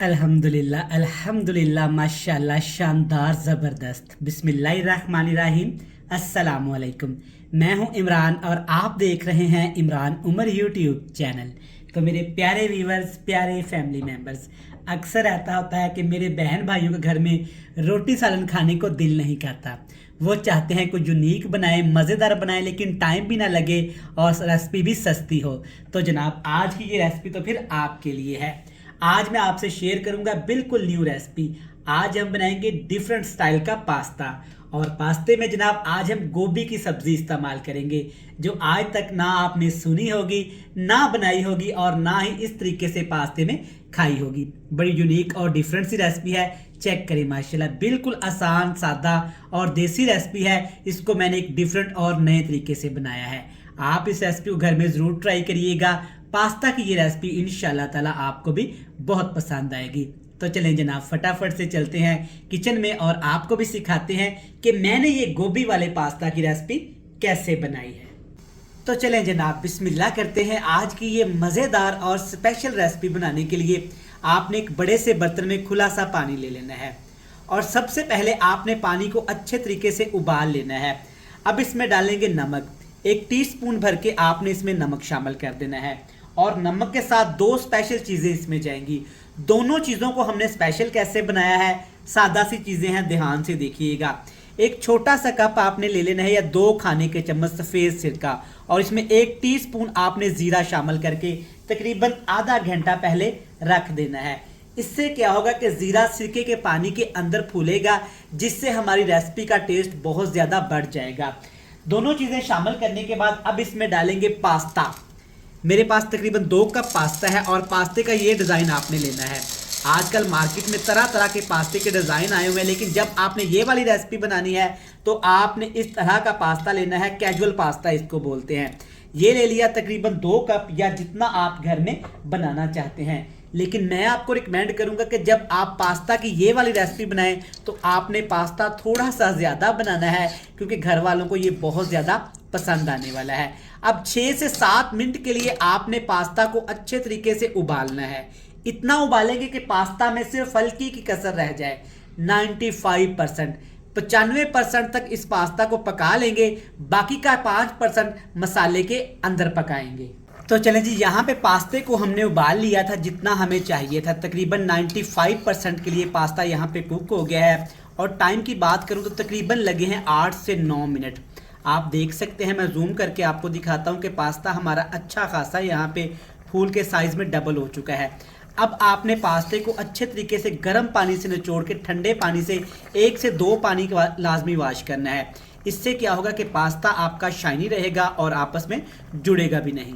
अल्हम्दुलिल्लाह अल्हम्दुलिल्लाह माशाल्लाह शानदार ज़बरदस्त बिस्मिल्लाहिर्रहमानिर्रहीम अस्सलामुअलैकुम। मैं हूं इमरान और आप देख रहे हैं इमरान उमर यूट्यूब चैनल। तो मेरे प्यारे व्यूवर्स, प्यारे फैमिली मेम्बर्स, अक्सर ऐसा होता है कि मेरे बहन भाइयों के घर में रोटी सालन खाने को दिल नहीं करता। वो चाहते हैं कुछ यूनिक बनाए, मज़ेदार बनाए, लेकिन टाइम भी ना लगे और रेसिपी भी सस्ती हो। तो जनाब आज की ये रेसिपी तो फिर आपके लिए है। आज मैं आपसे शेयर करूंगा बिल्कुल न्यू रेसिपी। आज हम बनाएंगे डिफरेंट स्टाइल का पास्ता। और पास्ते में जनाब आज हम गोभी की सब्जी इस्तेमाल करेंगे, जो आज तक ना आपने सुनी होगी, ना बनाई होगी और ना ही इस तरीके से पास्ते में खाई होगी। बड़ी यूनिक और डिफरेंट सी रेसिपी है। चेक करें माशाल्लाह, बिल्कुल आसान, सादा और देसी रेसिपी है। इसको मैंने एक डिफरेंट और नए तरीके से बनाया है। आप इस रेसिपी को घर में ज़रूर ट्राई करिएगा। पास्ता की ये रेसिपी इंशाल्लाह ताला आपको भी बहुत पसंद आएगी। तो चलें जनाब, फटाफट से चलते हैं किचन में और आपको भी सिखाते हैं कि मैंने ये गोभी वाले पास्ता की रेसिपी कैसे बनाई है। तो चलें जनाब, बिस्मिल्लाह करते हैं। आज की ये मज़ेदार और स्पेशल रेसिपी बनाने के लिए आपने एक बड़े से बर्तन में खुला सा पानी ले लेना है और सबसे पहले आपने पानी को अच्छे तरीके से उबाल लेना है। अब इसमें डालेंगे नमक। 1 टीस्पून भर के आपने इसमें नमक शामिल कर देना है और नमक के साथ 2 स्पेशल चीज़ें इसमें जाएंगी। दोनों चीज़ों को हमने स्पेशल कैसे बनाया है, सादा सी चीज़ें हैं, ध्यान से देखिएगा। एक छोटा सा कप आपने ले लेना है या 2 खाने के चम्मच सफ़ेद सिरका, और इसमें 1 टीस्पून आपने ज़ीरा शामिल करके तकरीबन आधा घंटा पहले रख देना है। इससे क्या होगा कि ज़ीरा सिरके के पानी के अंदर फूलेगा, जिससे हमारी रेसिपी का टेस्ट बहुत ज़्यादा बढ़ जाएगा। दोनों चीज़ें शामिल करने के बाद अब इसमें डालेंगे पास्ता। मेरे पास तकरीबन 2 कप पास्ता है और पास्ते का ये डिज़ाइन आपने लेना है। आजकल मार्केट में तरह तरह के पास्ते के डिज़ाइन आए हुए हैं, लेकिन जब आपने ये वाली रेसिपी बनानी है तो आपने इस तरह का पास्ता लेना है। कैजुअल पास्ता इसको बोलते हैं। ये ले लिया तकरीबन 2 कप या जितना आप घर में बनाना चाहते हैं। लेकिन मैं आपको रिकमेंड करूंगा कि जब आप पास्ता की ये वाली रेसिपी बनाएं तो आपने पास्ता थोड़ा सा ज़्यादा बनाना है, क्योंकि घर वालों को ये बहुत ज़्यादा पसंद आने वाला है। अब 6 से 7 मिनट के लिए आपने पास्ता को अच्छे तरीके से उबालना है। इतना उबालेंगे कि पास्ता में सिर्फ हल्की की कसर रह जाए। 95% 95% तक इस पास्ता को पका लेंगे, बाकी का 5% मसाले के अंदर पकाएंगे। तो चलें जी, यहाँ पे पास्ते को हमने उबाल लिया था जितना हमें चाहिए था। तकरीबन 95% के लिए पास्ता यहाँ पे कुक हो गया है। और टाइम की बात करूँ तो तकरीबन लगे हैं 8 से 9 मिनट। आप देख सकते हैं, मैं जूम करके आपको दिखाता हूँ कि पास्ता हमारा अच्छा खासा यहाँ पे फूल के साइज़ में डबल हो चुका है। अब आपने पास्ते को अच्छे तरीके से गर्म पानी से निचोड़ के ठंडे पानी से 1 से 2 पानी का लाजमी वाश करना है। इससे क्या होगा कि पास्ता आपका शाइनी रहेगा और आपस में जुड़ेगा भी नहीं।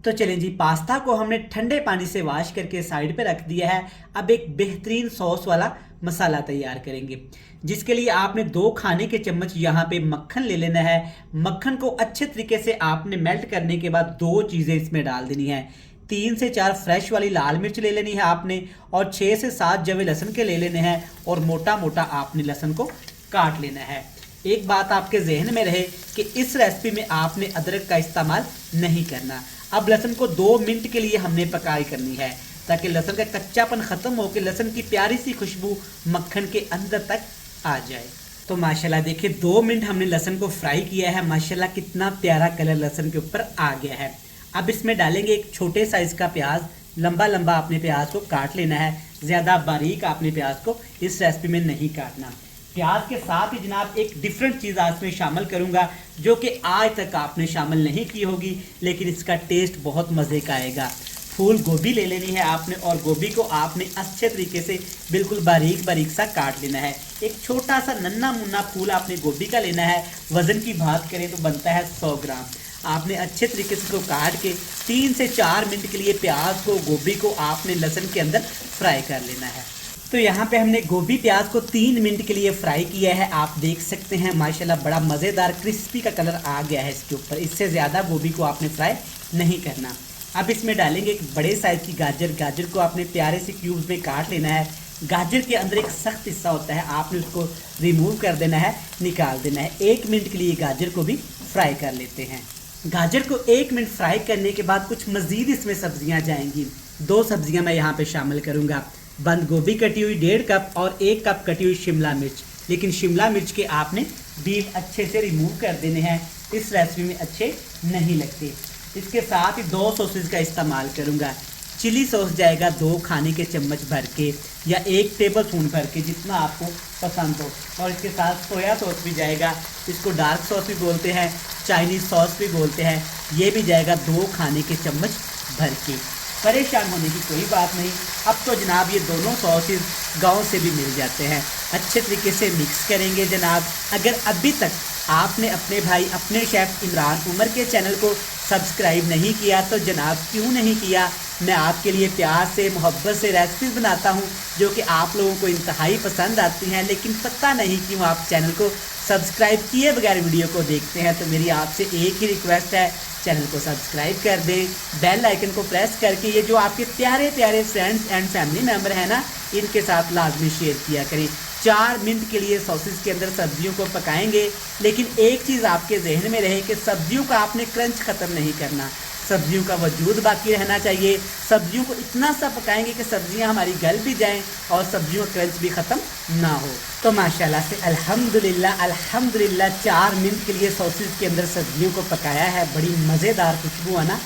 तो चलें जी, पास्ता को हमने ठंडे पानी से वाश करके साइड पे रख दिया है। अब एक बेहतरीन सॉस वाला मसाला तैयार करेंगे, जिसके लिए आपने 2 खाने के चम्मच यहाँ पे मक्खन ले लेना है। मक्खन को अच्छे तरीके से आपने मेल्ट करने के बाद 2 चीज़ें इसमें डाल देनी है। 3 से 4 फ्रेश वाली लाल मिर्च ले लेनी है आपने, और 6 से 7 जवे लहसुन के ले लेने हैं, और मोटा मोटा आपने लहसुन को काट लेना है। एक बात आपके जहन में रहे कि इस रेसिपी में आपने अदरक का इस्तेमाल नहीं करना। अब लहसुन को 2 मिनट के लिए हमने पकाई करनी है, ताकि लहसुन का कच्चापन ख़त्म होकर लहसुन की प्यारी सी खुशबू मक्खन के अंदर तक आ जाए। तो माशाल्लाह देखिए, 2 मिनट हमने लहसुन को फ्राई किया है। माशाल्लाह कितना प्यारा कलर लहसुन के ऊपर आ गया है। अब इसमें डालेंगे एक छोटे साइज़ का प्याज। लंबा लंबा आपने प्याज को काट लेना है, ज़्यादा बारीक आपने प्याज को इस रेसिपी में नहीं काटना। प्याज के साथ ही जनाब एक डिफरेंट चीज़ आज में शामिल करूंगा, जो कि आज तक आपने शामिल नहीं की होगी, लेकिन इसका टेस्ट बहुत मज़े का आएगा। फूल गोभी ले लेनी है आपने, और गोभी को आपने अच्छे तरीके से बिल्कुल बारीक बारीक सा काट लेना है। एक छोटा सा नन्ना मुन्ना फूल आपने गोभी का लेना है। वज़न की बात करें तो बनता है 100 ग्राम। आपने अच्छे तरीके से इसको काट के 3 से 4 मिनट के लिए प्याज को, गोभी को आपने लहसुन के अंदर फ्राई कर लेना है। तो यहाँ पे हमने गोभी प्याज को 3 मिनट के लिए फ्राई किया है। आप देख सकते हैं माशाल्लाह बड़ा मज़ेदार क्रिस्पी का कलर आ गया है इसके ऊपर। इससे ज़्यादा गोभी को आपने फ्राई नहीं करना। अब इसमें डालेंगे एक बड़े साइज़ की गाजर। गाजर को आपने प्यारे से क्यूब्स में काट लेना है। गाजर के अंदर एक सख्त हिस्सा होता है, आपने उसको रिमूव कर देना है, निकाल देना है। 1 मिनट के लिए गाजर को भी फ्राई कर लेते हैं। गाजर को 1 मिनट फ्राई करने के बाद कुछ मज़ीद इसमें सब्जियां जाएंगी। 2 सब्जियां मैं यहाँ पे शामिल करूँगा। बंद गोभी कटी हुई 1.5 कप और 1 कप कटी हुई शिमला मिर्च। लेकिन शिमला मिर्च के आपने बीज अच्छे से रिमूव कर देने हैं, इस रेसिपी में अच्छे नहीं लगते। इसके साथ ही 2 सॉसेज का इस्तेमाल करूँगा। चिली सॉस जाएगा 2 खाने के चम्मच भर के या 1 टेबल स्पून भर के, जितना आपको पसंद हो। और इसके साथ सोया सॉस भी जाएगा, इसको डार्क सॉस भी बोलते हैं, चाइनीज़ सॉस भी बोलते हैं। ये भी जाएगा 2 खाने के चम्मच भर के। परेशान होने की कोई बात नहीं, अब तो जनाब ये दोनों सॉसेज गांव से भी मिल जाते हैं। अच्छे तरीके से मिक्स करेंगे जनाब। अगर अभी तक आपने अपने भाई अपने शेफ़ इमरान उमर के चैनल को सब्सक्राइब नहीं किया तो जनाब क्यों नहीं किया। मैं आपके लिए प्यार से मोहब्बत से रेसिपीज़ बनाता हूं जो कि आप लोगों को इंतहाई पसंद आती हैं, लेकिन पता नहीं क्यों आप चैनल को सब्सक्राइब किए बगैर वीडियो को देखते हैं। तो मेरी आपसे एक ही रिक्वेस्ट है, चैनल को सब्सक्राइब कर दें, बेल आइकन को प्रेस करके ये जो आपके प्यारे प्यारे फ्रेंड्स एंड फैमिली मेम्बर हैं ना, इनके साथ लाजमी शेयर किया करें। 4 मिनट के लिए सॉसेज के अंदर सब्जियों को पकाएंगे, लेकिन एक चीज़ आपके जहन में रहे कि सब्जियों का आपने क्रंच ख़त्म नहीं करना, सब्जियों का वजूद बाकी रहना चाहिए। सब्जियों को इतना सा पकाएंगे कि सब्जियां हमारी गल भी जाएं और सब्जियों का क्रंच भी ख़त्म ना हो। तो माशाल्लाह से अल्हम्दुलिल्लाह 4 मिनट के लिए सॉसेज के अंदर सब्जियों को पकाया है। बड़ी मज़ेदार खुशबू आना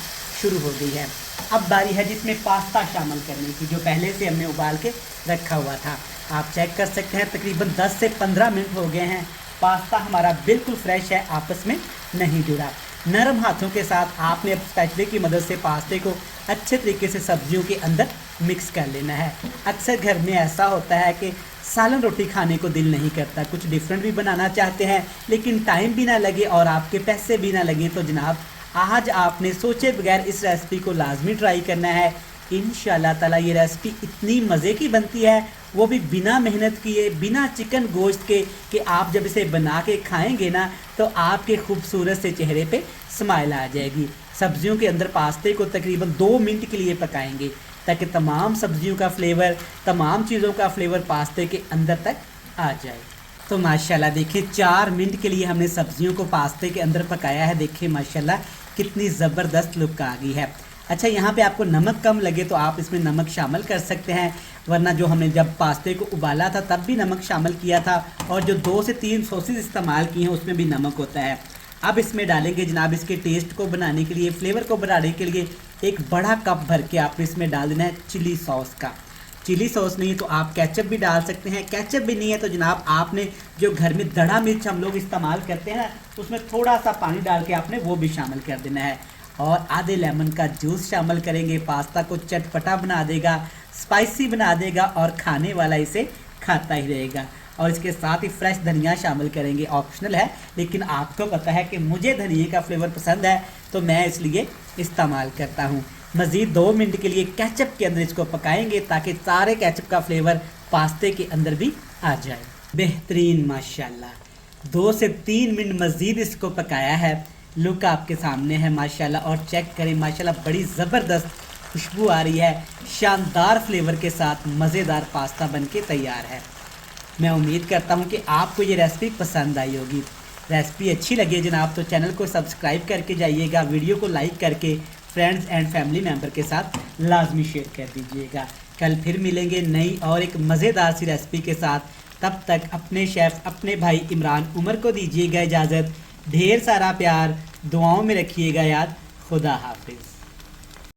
शुरू हो गई है। अब बारी है जिसमें पास्ता शामिल करने की, जो पहले से हमने उबाल के रखा हुआ था। आप चेक कर सकते हैं तकरीबन 10 से 15 मिनट हो गए हैं। पास्ता हमारा बिल्कुल फ्रेश है, आपस में नहीं जुड़ा। नरम हाथों के साथ आपने अब स्पैचुले की मदद से पास्ते को अच्छे तरीके से सब्जियों के अंदर मिक्स कर लेना है। अक्सर घर में ऐसा होता है कि सालन रोटी खाने को दिल नहीं करता, कुछ डिफरेंट भी बनाना चाहते हैं लेकिन टाइम भी ना लगे और आपके पैसे भी ना लगे। तो जनाब आज आपने सोचे बगैर इस रेसिपी को लाजमी ट्राई करना है। इंशाल्लाह ताला ये रेसिपी इतनी मज़े की बनती है, वो भी बिना मेहनत किए, बिना चिकन गोश्त के, कि आप जब इसे बना के खाएंगे ना तो आपके खूबसूरत से चेहरे पे स्माइल आ जाएगी। सब्जियों के अंदर पास्ते को तकरीबन 2 मिनट के लिए पकाएंगे ताकि तमाम सब्जियों का फ्लेवर, तमाम चीज़ों का फ्लेवर पास्ते के अंदर तक आ जाए। तो माशाल्लाह देखिए 4 मिनट के लिए हमने सब्जियों को पास्ते के अंदर पकाया है। देखिए माशाल्लाह कितनी ज़बरदस्त लुक आ गई है। अच्छा, यहाँ पे आपको नमक कम लगे तो आप इसमें नमक शामिल कर सकते हैं, वरना जो हमने जब पास्ते को उबाला था तब भी नमक शामिल किया था और जो 2 से 3 सॉसेज इस्तेमाल किए हैं उसमें भी नमक होता है। अब इसमें डालेंगे जनाब इसके टेस्ट को बनाने के लिए, फ्लेवर को बढ़ाने के लिए 1 बड़ा कप भर के आपको इसमें डाल देना है चिली सॉस का। चिली सॉस नहीं तो आप केचप भी डाल सकते हैं। केचप भी नहीं है तो जनाब आपने जो घर में दड़ा मिर्च हम लोग इस्तेमाल करते हैं ना, उसमें थोड़ा सा पानी डाल के आपने वो भी शामिल कर देना है और आधे लेमन का जूस शामिल करेंगे। पास्ता को चटपटा बना देगा, स्पाइसी बना देगा और खाने वाला इसे खाता ही रहेगा। और इसके साथ ही फ्रेश धनिया शामिल करेंगे, ऑप्शनल है लेकिन आपको पता है कि मुझे धनिए का फ्लेवर पसंद है तो मैं इसलिए इस्तेमाल करता हूँ। मज़ीद 2 मिनट के लिए केचप के अंदर इसको पकाएंगे ताकि सारे केचप का फ्लेवर पास्ते के अंदर भी आ जाए। बेहतरीन माशाल्लाह 2 से 3 मिनट मज़ीद इसको पकाया है। लुक आपके सामने है माशाल्लाह, और चेक करें माशाल्लाह बड़ी ज़बरदस्त खुशबू आ रही है। शानदार फ्लेवर के साथ मज़ेदार पास्ता बनके तैयार है। मैं उम्मीद करता हूं कि आपको ये रेसिपी पसंद आई होगी। रेसिपी अच्छी लगे जनाब तो चैनल को सब्सक्राइब करके जाइएगा, वीडियो को लाइक करके फ्रेंड्स एंड फैमिली मेम्बर के साथ लाजमी शेयर कर दीजिएगा। कल फिर मिलेंगे नई और एक मज़ेदार सी रेसिपी के साथ। तब तक अपने शेफ़ अपने भाई इमरान उमर को दीजिएगा इजाज़त। ढेर सारा प्यार, दुआओं में रखिएगा याद। खुदा हाफिज़।